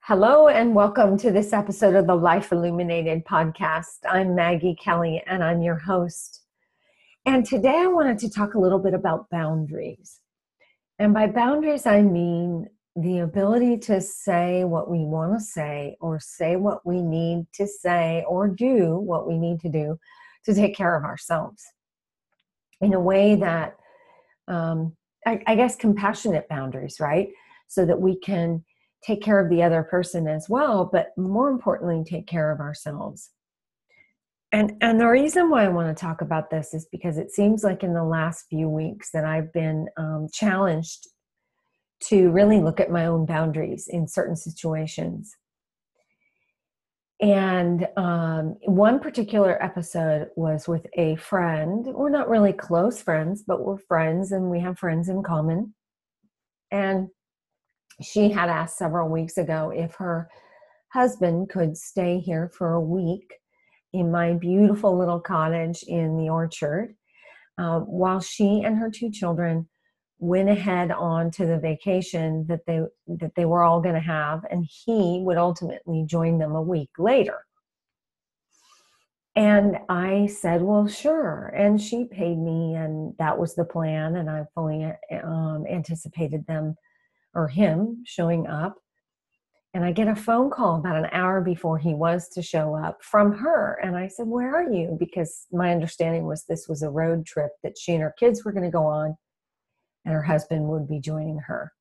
Hello and welcome to this episode of the Life Illuminated podcast. I'm Maggie Kelly and I'm your host. And today I wanted to talk a little bit about boundaries. And by boundaries, I mean the ability to say what we want to say or say what we need to say or do what we need to do to take care of ourselves in a way that, I guess, compassionate boundaries, right? So that we can take care of the other person as well, but more importantly, take care of ourselves. And the reason why I want to talk about this is because it seems like in the last few weeks that I've been challenged to really look at my own boundaries in certain situations. And one particular episode was with a friend. We're not really close friends, but we're friends and we have friends in common. And she had asked several weeks ago if her husband could stay here for a week in my beautiful little cottage in the orchard while she and her two children went ahead on to the vacation that they were all going to have, and he would ultimately join them a week later. And I said, well, sure. And she paid me, and that was the plan, and I fully anticipated them or him showing up. And I get a phone call about an hour before he was to show up from her. And I said, where are you? Because my understanding was this was a road trip that she and her kids were going to go on, and her husband would be joining her.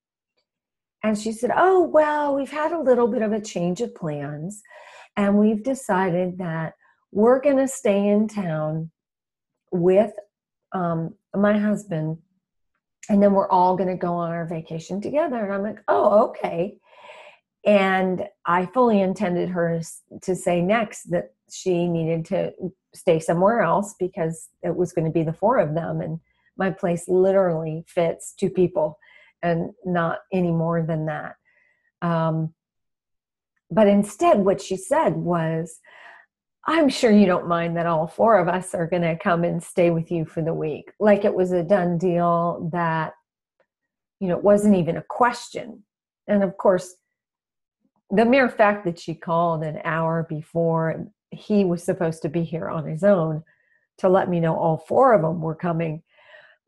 And she said, oh, well, we've had a little bit of a change of plans, and we've decided that we're going to stay in town with my husband, and then we're all going to go on our vacation together. And I'm like, oh, okay. And I fully intended her to say next that she needed to stay somewhere else because it was going to be the four of them. And my place literally fits two people and not any more than that. But instead, what she said was, I'm sure you don't mind that all four of us are going to come and stay with you for the week. Like it was a done deal that, it wasn't even a question. And of course, the mere fact that she called an hour before he was supposed to be here on his own to let me know all four of them were coming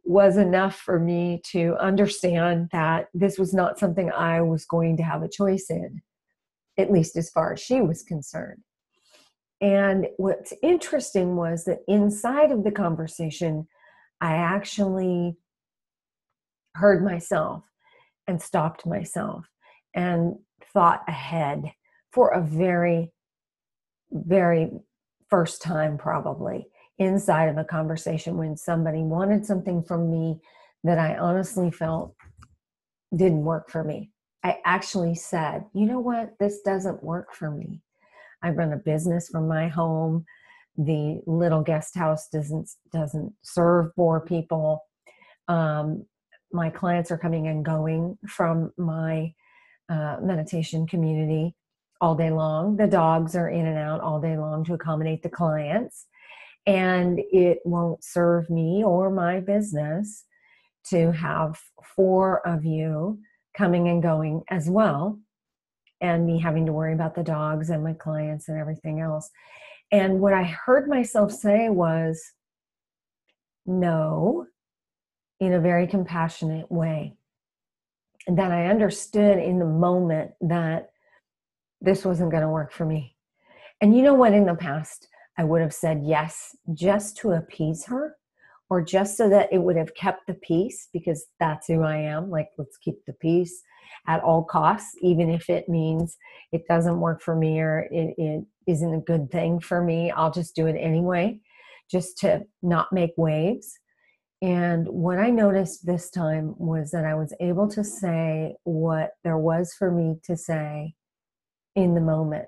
was enough for me to understand that this was not something I was going to have a choice in, at least as far as she was concerned. And what's interesting was that inside of the conversation, I actually heard myself and stopped myself and thought ahead for a very, very first time probably inside of a conversation when somebody wanted something from me that I honestly felt didn't work for me. I actually said, you know what, this doesn't work for me. I run a business from my home. The little guest house doesn't serve four people. My clients are coming and going from my meditation community all day long. The dogs are in and out all day long to accommodate the clients. And it won't serve me or my business to have four of you coming and going as well, and me having to worry about the dogs and my clients and everything else. And what I heard myself say was, no, in a very compassionate way. And that I understood in the moment that this wasn't going to work for me. And you know what, in the past, I would have said yes, just to appease her, or just so that it would have kept the peace, because that's who I am. Like, let's keep the peace at all costs, even if it means it doesn't work for me or it isn't a good thing for me. I'll just do it anyway, just to not make waves. And what I noticed this time was that I was able to say what there was for me to say in the moment.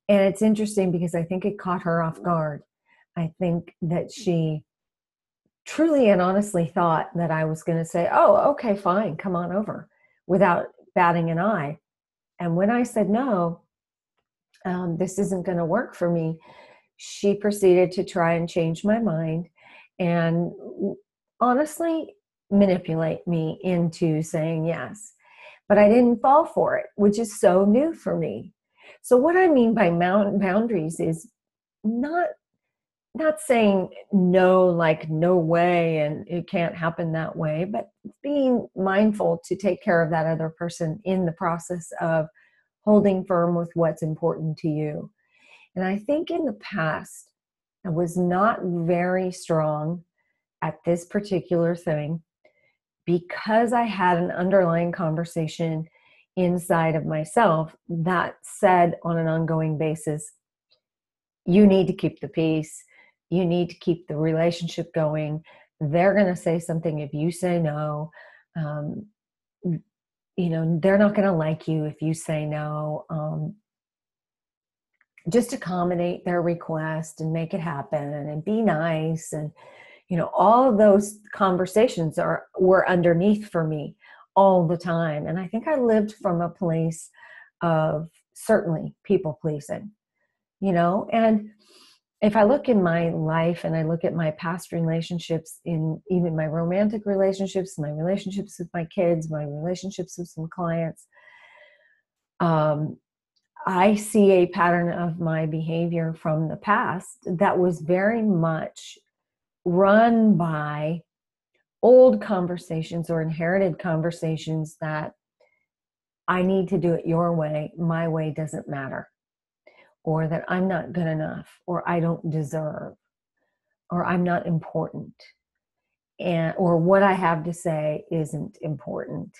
And it's interesting because I think it caught her off guard. I think that she truly and honestly thought that I was going to say, oh, okay, fine, come on over, without batting an eye. And when I said, no, this isn't going to work for me, she proceeded to try and change my mind and honestly manipulate me into saying yes. but I didn't fall for it, which is so new for me. So what I mean by boundaries is not not saying no, like no way, and it can't happen that way, but being mindful to take care of that other person in the process of holding firm with what's important to you. And I think in the past, I was not very strong at this particular thing because I had an underlying conversation inside of myself that said on an ongoing basis, you need to keep the peace. You need to keep the relationship going. They're going to say something if you say no. Um, they're not going to like you if you say no. Just accommodate their request and make it happen and be nice. And, all of those conversations were underneath for me all the time. And I think I lived from a place of certainly people pleasing, and if I look in my life and I look at my past relationships, in even my romantic relationships, my relationships with my kids, my relationships with some clients, I see a pattern of my behavior from the past that was very much run by old conversations or inherited conversations that I need to do it your way, my way doesn't matter, or that I'm not good enough, or I don't deserve, or I'm not important, or what I have to say isn't important.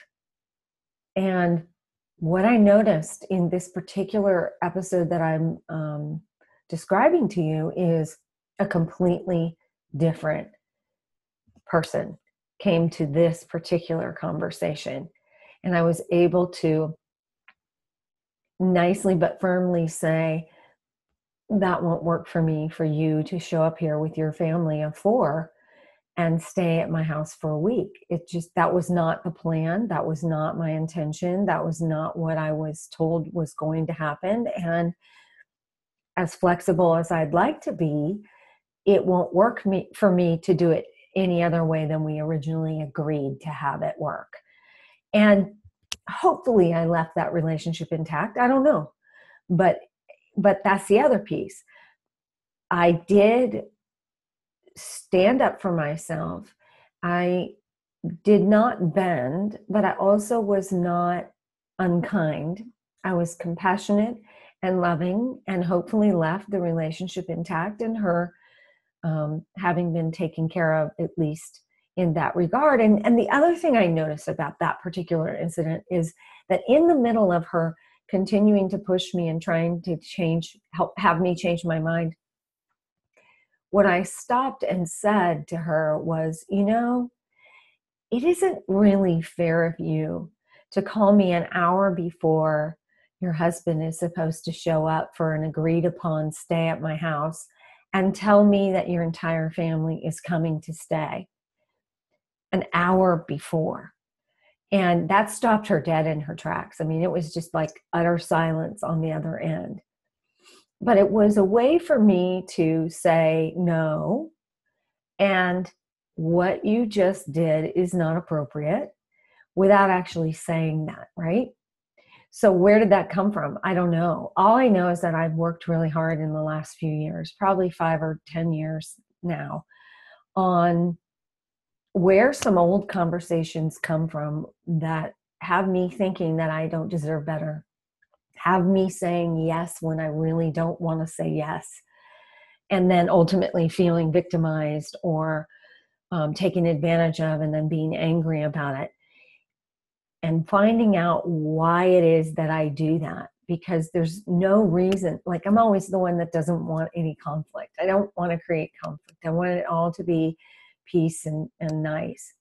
And what I noticed in this particular episode that I'm describing to you is a completely different person came to this particular conversation. And I was able to nicely but firmly say, that won't work for me, for you to show up here with your family of 4 and stay at my house for a week. That was not the plan. That was not my intention. That was not what I was told was going to happen. And as flexible as I'd like to be, it won't work for me to do it any other way than we originally agreed to have it work. And hopefully I left that relationship intact. I don't know. But that's the other piece. I did stand up for myself. I did not bend, but I also was not unkind. I was compassionate and loving, and hopefully left the relationship intact and her having been taken care of, at least in that regard. And the other thing I noticed about that particular incident is that in the middle of her continuing to push me and trying to have me change my mind, what I stopped and said to her was, it isn't really fair of you to call me an hour before your husband is supposed to show up for an agreed upon stay at my house and tell me that your entire family is coming to stay an hour before. And that stopped her dead in her tracks. I mean, it was just like utter silence on the other end. But it was a way for me to say no, and what you just did is not appropriate, without actually saying that, right? So where did that come from? I don't know. All I know is that I've worked really hard in the last few years, probably 5 or 10 years now, on where some old conversations come from that have me thinking that I don't deserve better, have me saying yes when I really don't want to say yes, and then ultimately feeling victimized or taken advantage of, and then being angry about it. And finding out why it is that I do that, because there's no reason. Like, I'm always the one that doesn't want any conflict. I don't want to create conflict. I want it all to be peace and nice.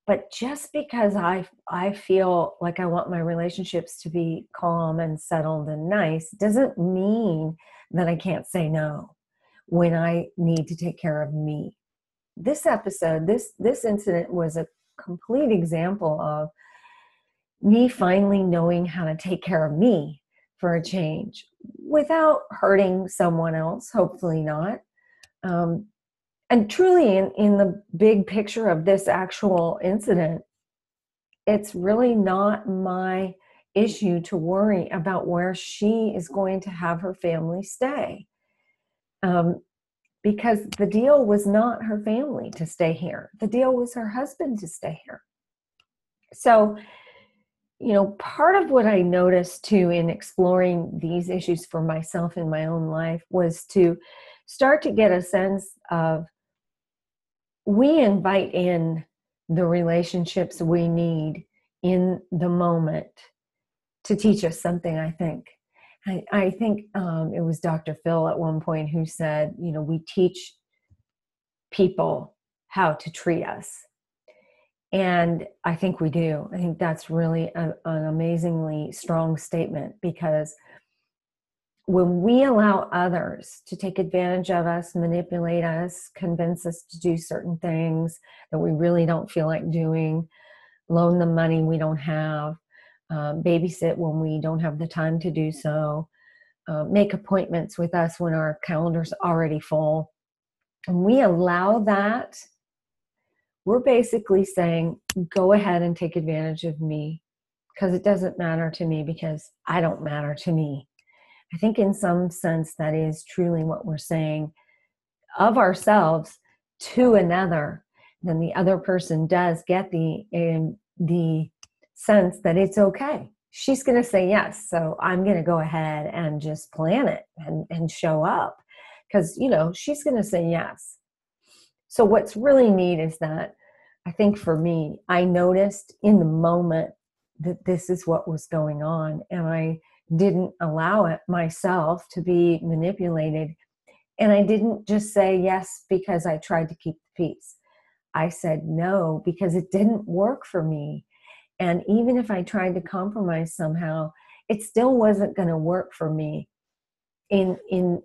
But just because I feel like I want my relationships to be calm and settled and nice doesn't mean that I can't say no when I need to take care of me. This episode, this incident was a complete example of me finally knowing how to take care of me for a change without hurting someone else, hopefully not. And truly, in the big picture of this actual incident, it's really not my issue to worry about where she is going to have her family stay. Because the deal was not her family to stay here. The deal was her husband to stay here. So, part of what I noticed too in exploring these issues for myself in my own life was to start to get a sense of, we invite in the relationships we need in the moment to teach us something, I think. I think it was Dr. Phil at one point who said, we teach people how to treat us. And I think we do. I think that's really an amazingly strong statement, because when we allow others to take advantage of us, manipulate us, convince us to do certain things that we really don't feel like doing, loan them money we don't have, babysit when we don't have the time to do so, make appointments with us when our calendar's already full, and we allow that, we're basically saying, go ahead and take advantage of me, because it doesn't matter to me, because I don't matter to me. I think in some sense that is truly what we're saying of ourselves to another. Then the other person does get the sense that it's okay. She's going to say yes, so I'm going to go ahead and just plan it and show up, because she's going to say yes. So what's really neat is that, I think for me, I noticed in the moment that this is what was going on, and I didn't allow it myself to be manipulated. And I didn't just say yes because I tried to keep the peace. I said no because it didn't work for me. And even if I tried to compromise somehow, it still wasn't going to work for me in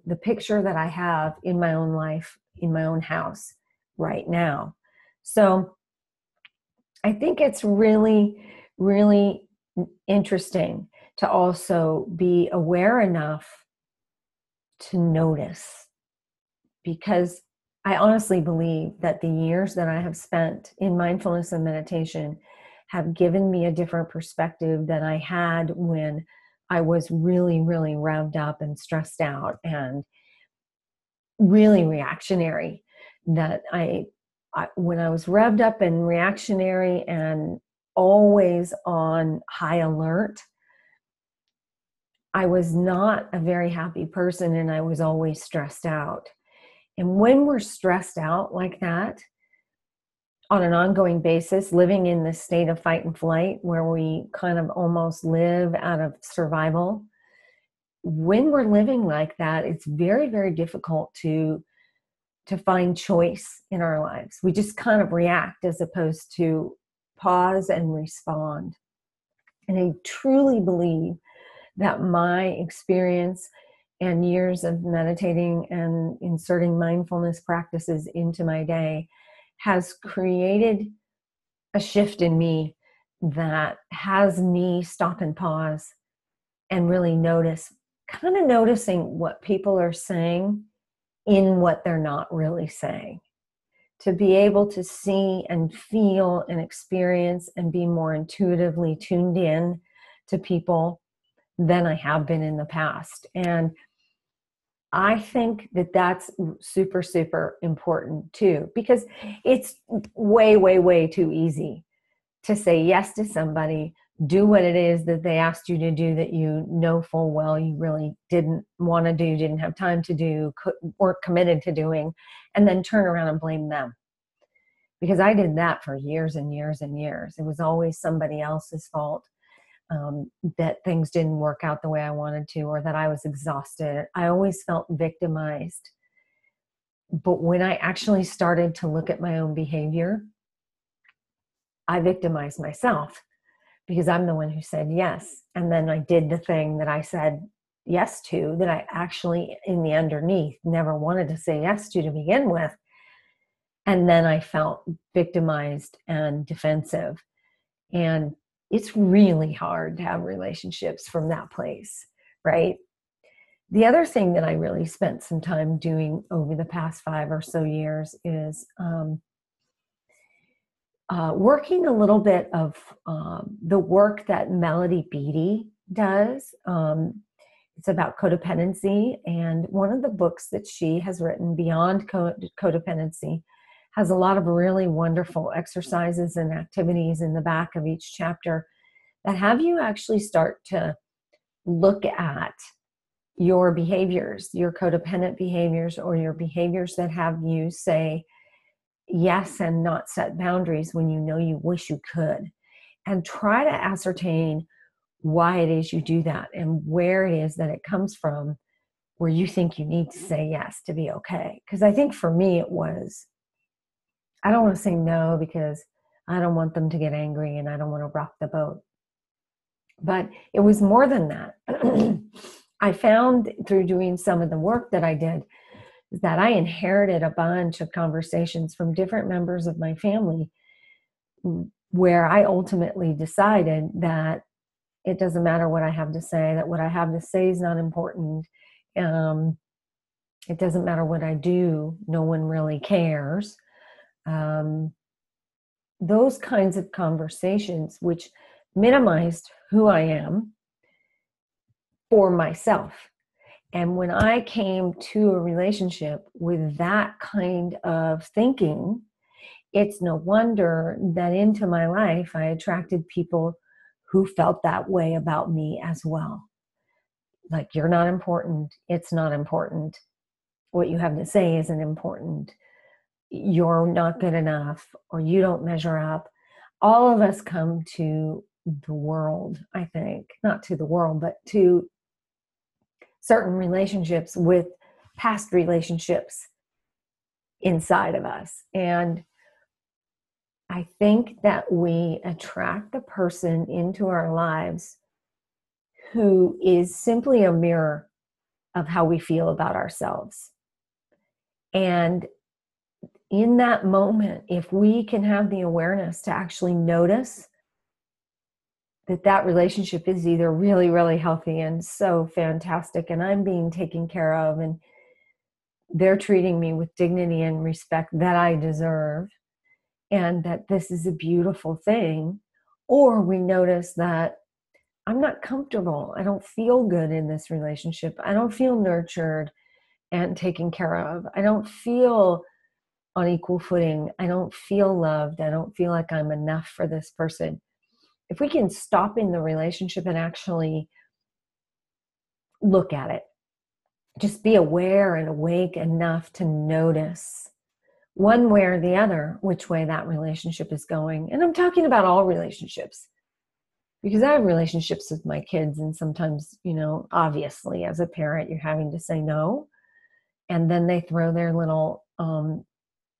the picture that I have in my own life, in my own house right now. So I think it's really, really interesting to also be aware enough to notice, because I honestly believe that the years that I have spent in mindfulness and meditation have given me a different perspective than I had when I was really, really revved up and stressed out and really reactionary. That when I was revved up and reactionary and always on high alert, I was not a very happy person, and I was always stressed out. And when we're stressed out like that on an ongoing basis, living in this state of fight and flight where we kind of almost live out of survival, when we're living like that, it's very, very difficult to find choice in our lives. We just kind of react as opposed to pause and respond. And I truly believe that my experience and years of meditating and inserting mindfulness practices into my day has created a shift in me that has me stop and pause and really kind of noticing what people are saying in what they're not really saying, to be able to see and feel and experience and be more intuitively tuned in to people than I have been in the past. And I think that that's super, super important too, because it's way, way, way too easy to say yes to somebody, do what it is that they asked you to do that you know full well you really didn't want to do, didn't have time to do, weren't committed to doing, and then turn around and blame them. Because I did that for years and years and years. It was always somebody else's fault. That things didn't work out the way I wanted to, or that I was exhausted. I always felt victimized. But when I actually started to look at my own behavior, I victimized myself, because I'm the one who said yes. And then I did the thing that I said yes to, that I actually in the underneath never wanted to say yes to begin with. And then I felt victimized and defensive. And it's really hard to have relationships from that place, right? The other thing that I really spent some time doing over the past 5 or so years is working a little bit of the work that Melody Beattie does. It's about codependency, and one of the books that she has written, Beyond Codependency, has a lot of really wonderful exercises and activities in the back of each chapter that have you actually start to look at your behaviors, your codependent behaviors, or your behaviors that have you say yes and not set boundaries when you know you wish you could, and try to ascertain why it is you do that and where it is that it comes from, where you think you need to say yes to be okay. Because I think for me it was, I don't want to say no because I don't want them to get angry and I don't want to rock the boat. But it was more than that. I found through doing some of the work that I did that I inherited a bunch of conversations from different members of my family where I ultimately decided that it doesn't matter what I have to say, that what I have to say is not important. It doesn't matter what I do. No one really cares. Those kinds of conversations, which minimized who I am for myself. And when I came to a relationship with that kind of thinking, it's no wonder that into my life, I attracted people who felt that way about me as well. Like, you're not important. It's not important. What you have to say isn't important. You're not good enough, or you don't measure up. All of us come to the world, I think, not to the world, but to certain relationships with past relationships inside of us. And I think that we attract the person into our lives who is simply a mirror of how we feel about ourselves. And in that moment, if we can have the awareness to actually notice that that relationship is either really, really healthy and so fantastic, and I'm being taken care of, and they're treating me with dignity and respect that I deserve, and that this is a beautiful thing, or we notice that I'm not comfortable, I don't feel good in this relationship, I don't feel nurtured and taken care of, I don't feel on equal footing, I don't feel loved, I don't feel like I'm enough for this person. If we can stop in the relationship and actually look at it, just be aware and awake enough to notice one way or the other which way that relationship is going. And I'm talking about all relationships, because I have relationships with my kids, and sometimes, obviously as a parent, you're having to say no, and then they throw their little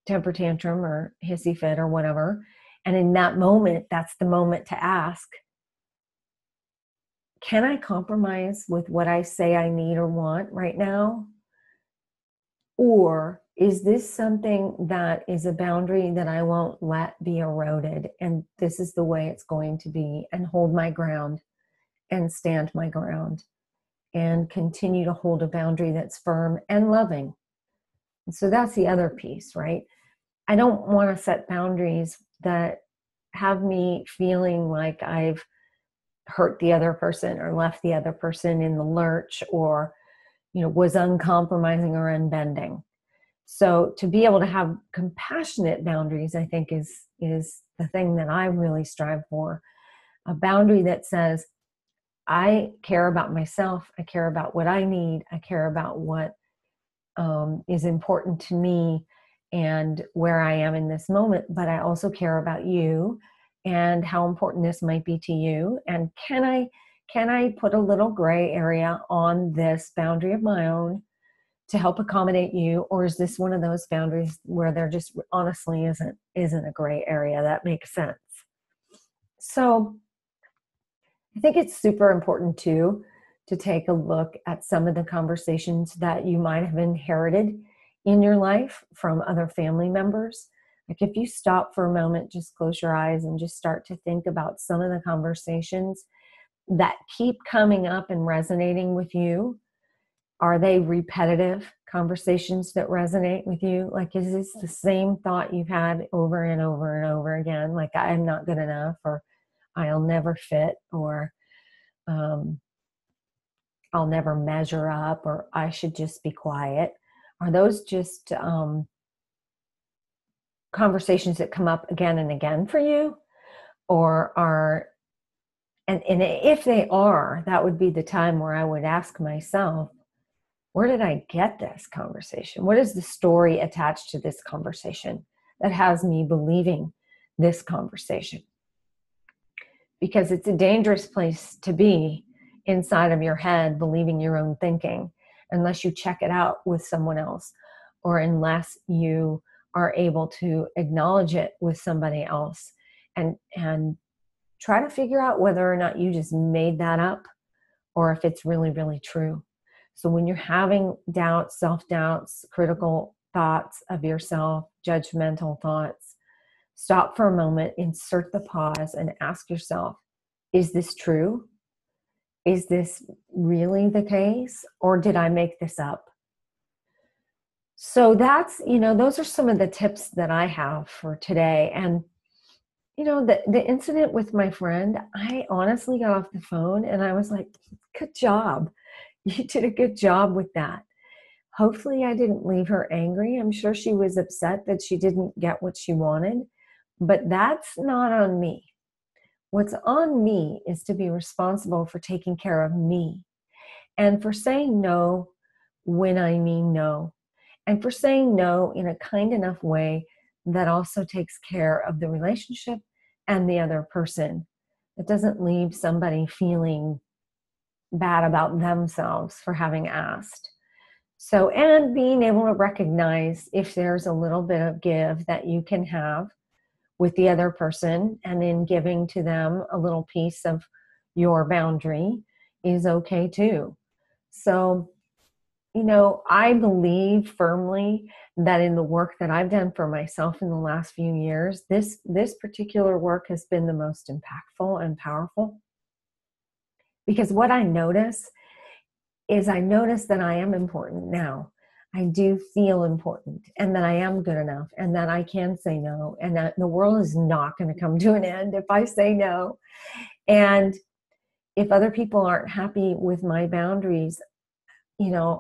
temper tantrum or hissy fit or whatever. And in that moment, that's the moment to ask, can I compromise with what I say I need or want right now? Or is this something that is a boundary that I won't let be eroded? And this is the way it's going to be, and hold my ground and stand my ground and continue to hold a boundary that's firm and loving. And so that's the other piece, right? I don't want to set boundaries that have me feeling like I've hurt the other person or left the other person in the lurch, or, was uncompromising or unbending. So to be able to have compassionate boundaries, I think is the thing that I really strive for. A boundary that says, I care about myself, I care about what I need, I care about what is important to me and where I am in this moment, but I also care about you and how important this might be to you. And can I put a little gray area on this boundary of my own to help accommodate you? Or is this one of those boundaries where there just honestly isn't a gray area that makes sense? So I think it's super important too to take a look at some of the conversations that you might have inherited in your life from other family members. Like, if you stop for a moment, just close your eyes and just start to think about some of the conversations that keep coming up and resonating with you, Are they repetitive conversations that resonate with you? Like, is this the same thought you've had over and over and over again? Like, I'm not good enough, or I'll never fit, or um, I'll never measure up, or I should just be quiet. Are those just conversations that come up again and again for you? Or and if they are, that would be the time where I would ask myself, where did I get this conversation? What is the story attached to this conversation that has me believing this conversation? Because it's a dangerous place to be, inside of your head, believing your own thinking, unless you check it out with someone else, or unless you are able to acknowledge it with somebody else and try to figure out whether or not you just made that up, or if it's really, really true. So when you're having doubts, self-doubts, critical thoughts of yourself, judgmental thoughts, stop for a moment, insert the pause, and ask yourself, is this true? Is this really the case? Or did I make this up? So that's, those are some of the tips that I have for today. And, the incident with my friend, I honestly got off the phone and I was like, good job. You did a good job with that. Hopefully I didn't leave her angry. I'm sure she was upset that she didn't get what she wanted, but that's not on me. What's on me is to be responsible for taking care of me, and for saying no when I mean no, and for saying no in a kind enough way that also takes care of the relationship and the other person. It doesn't leave somebody feeling bad about themselves for having asked. So, and being able to recognize if there's a little bit of give that you can have with the other person, and in giving to them a little piece of your boundary is okay too. So, I believe firmly that in the work that I've done for myself in the last few years, this particular work has been the most impactful and powerful. Because what I notice is that I am important now. I do feel important, and that I am good enough, and that I can say no, and that the world is not going to come to an end if I say no. And if other people aren't happy with my boundaries,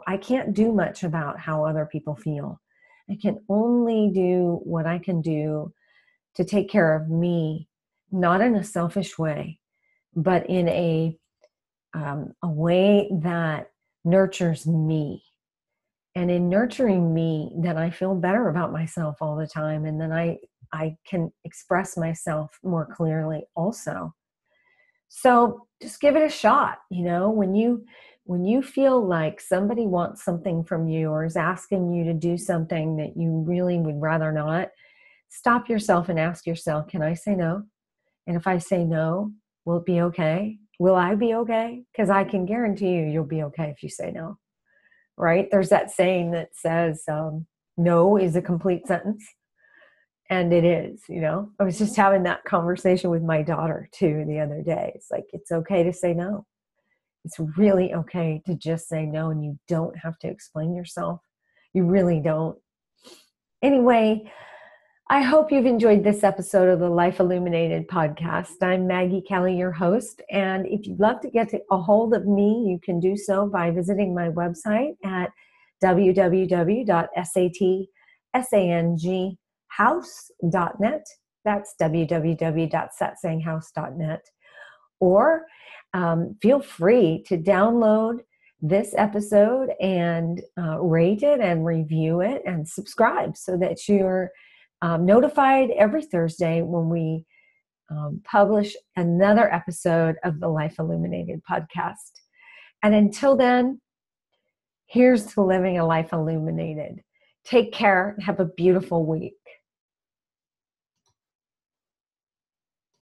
I can't do much about how other people feel. I can only do what I can do to take care of me, not in a selfish way, but in a way that nurtures me. And in nurturing me, then I feel better about myself all the time. And then I can express myself more clearly also. So just give it a shot. When you feel like somebody wants something from you, or is asking you to do something that you really would rather not, stop yourself and ask yourself, can I say no? And if I say no, will it be okay? Will I be okay? Because I can guarantee you'll be okay if you say no. Right? There's that saying that says, no is a complete sentence. And it is, I was just having that conversation with my daughter too the other day. It's like, it's okay to say no. It's really okay to just say no, and you don't have to explain yourself. You really don't. Anyway, I hope you've enjoyed this episode of the Life Illuminated podcast. I'm Maggie Kelly, your host. And if you'd love to get a hold of me, you can do so by visiting my website at www.satsanghouse.net. That's www.satsanghouse.net. Or feel free to download this episode and rate it and review it and subscribe so that you're notified every Thursday when we publish another episode of the Life Illuminated podcast. And until then, here's to living a life illuminated. Take care. Have a beautiful week.